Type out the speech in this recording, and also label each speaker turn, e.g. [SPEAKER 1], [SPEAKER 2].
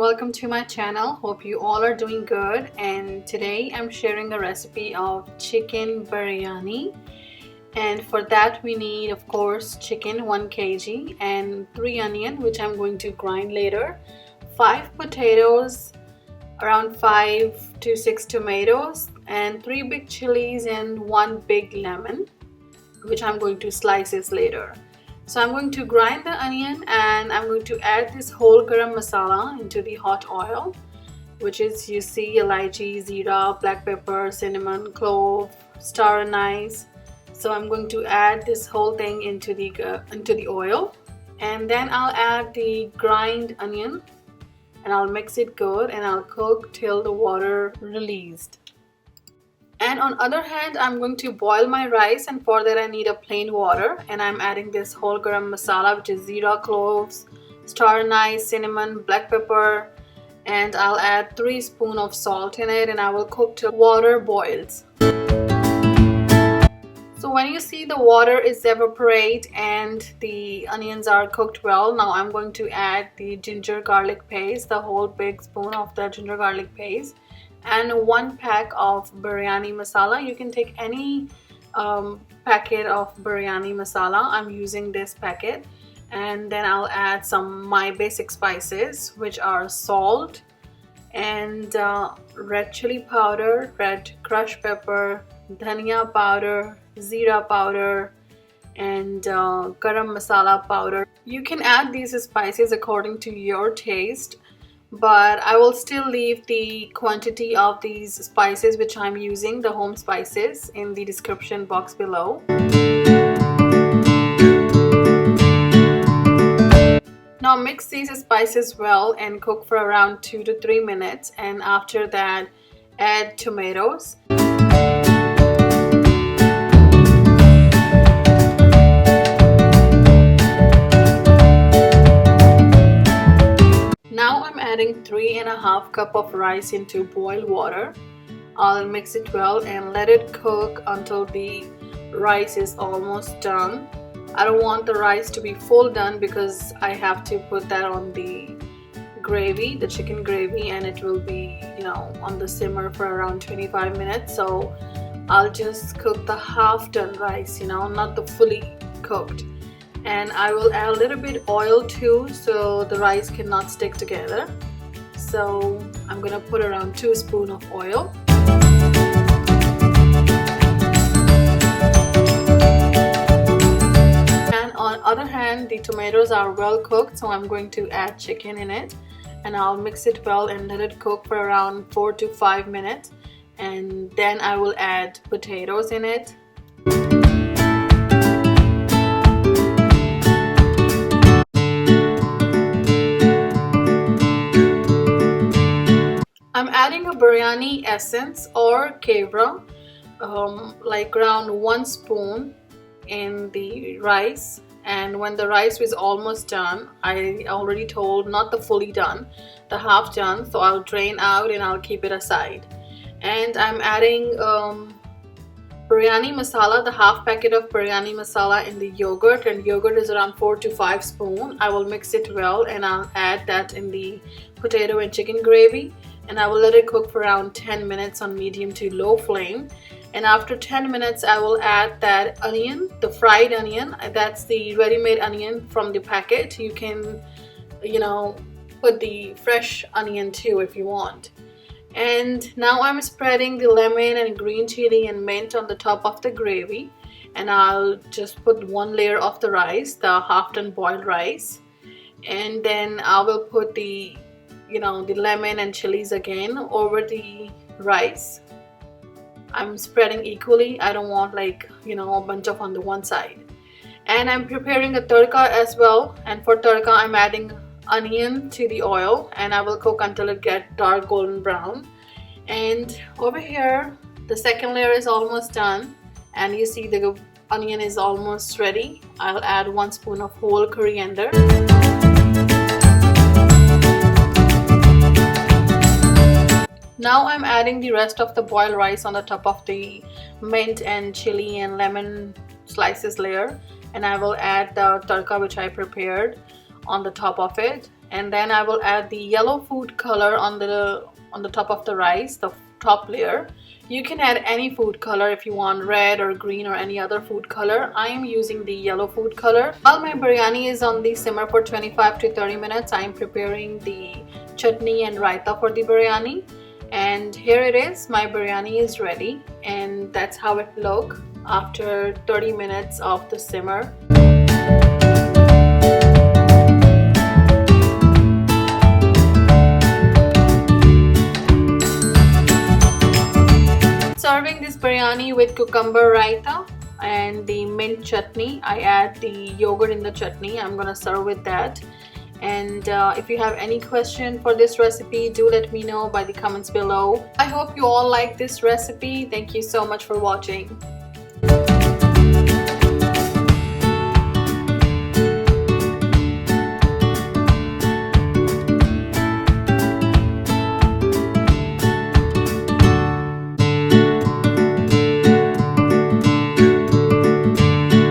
[SPEAKER 1] welcome to my channel. Hope you all are doing good, and today I'm sharing a recipe of chicken biryani. And for that we need, of course, chicken 1 kg and 3 onion, which I'm going to grind later, 5 potatoes, around 5 to 6 tomatoes, and 3 big chilies and 1 big lemon, which I'm going to slice this later. So I'm going to grind the onion and I'm going to add this whole garam masala into the hot oil, which is, you see, elaichi, zeera, black pepper, cinnamon, clove, star anise. So I'm going to add this whole thing into the oil, and then I'll add the grind onion and I'll mix it good and I'll cook till the water released. And on other hand, I'm going to boil my rice, and for that I need a plain water, and I'm adding this whole garam masala, which is zeera, cloves, star anise, cinnamon, black pepper, and I'll add 3 spoons of salt in it, and I will cook till water boils. So when you see the water is evaporate and the onions are cooked well, now I'm going to add the ginger garlic paste, the whole big spoon of the ginger garlic paste, and 1 pack of biryani masala. You can take any packet of biryani masala. I'm using this packet. And then I'll add some my basic spices, which are salt and red chili powder, red crushed pepper, dhania powder, zeera powder, and garam masala powder. You can add these spices according to your taste, but I will still leave the quantity of these spices which I'm using, the home spices, in the description box below. Now mix these spices well and cook for around 2 to 3 minutes, and after that add tomatoes. Now I'm adding 3½ cup of rice into boiled water. I'll mix it well and let it cook until the rice is almost done. I don't want the rice to be full done because I have to put that on the gravy, the chicken gravy, and it will be, on the simmer for around 25 minutes. So I'll just cook the half done rice, not the fully cooked. And I will add a little bit oil too, so the rice cannot stick together. So I'm gonna put around 2 spoons of oil. And on other hand, the tomatoes are well cooked, so I'm going to add chicken in it, and I'll mix it well and let it cook for around 4 to 5 minutes, and then I will add potatoes in it. I'm adding a Biryani Essence or kewra, like around 1 spoon in the rice. And when the rice is almost done, I already told, not the fully done, the half done, so I'll drain out and I'll keep it aside. And I'm adding biryani masala, the half packet of biryani masala in the yogurt, and yogurt is around 4 to 5 spoons. I will mix it well and I'll add that in the potato and chicken gravy, and I will let it cook for around 10 minutes on medium to low flame. And after 10 minutes I will add that onion, the fried onion. That's the ready-made onion from the packet. You can put the fresh onion too if you want. And now I'm spreading the lemon and green chili and mint on the top of the gravy, and I'll just put 1 layer of the rice, the half done boiled rice, and then I will put the the lemon and chilies again over the rice. I'm spreading equally. I don't want a bunch of on the one side. And I'm preparing a tadka as well, and for tadka I'm adding onion to the oil, and I will cook until it gets dark golden brown. And over here the second layer is almost done, and you see the onion is almost ready. I'll add 1 spoon of whole coriander. Now I'm adding the rest of the boiled rice on the top of the mint and chili and lemon slices layer, and I will add the tadka which I prepared on the top of it. and then I will add the yellow food color on the top of the rice, the top layer. You can add any food color if you want, red or green or any other food color. I am using the yellow food color. While my biryani is on the simmer for 25 to 30 minutes, I am preparing the chutney and raita for the biryani. And here it is, my biryani is ready, and that's how it looks after 30 minutes of the simmer. Serving this biryani with cucumber raita and the mint chutney. I add the yogurt in the chutney. I'm gonna serve with that. And if you have any question for this recipe, do let me know by the comments below. I hope you all like this recipe. Thank you so much for watching.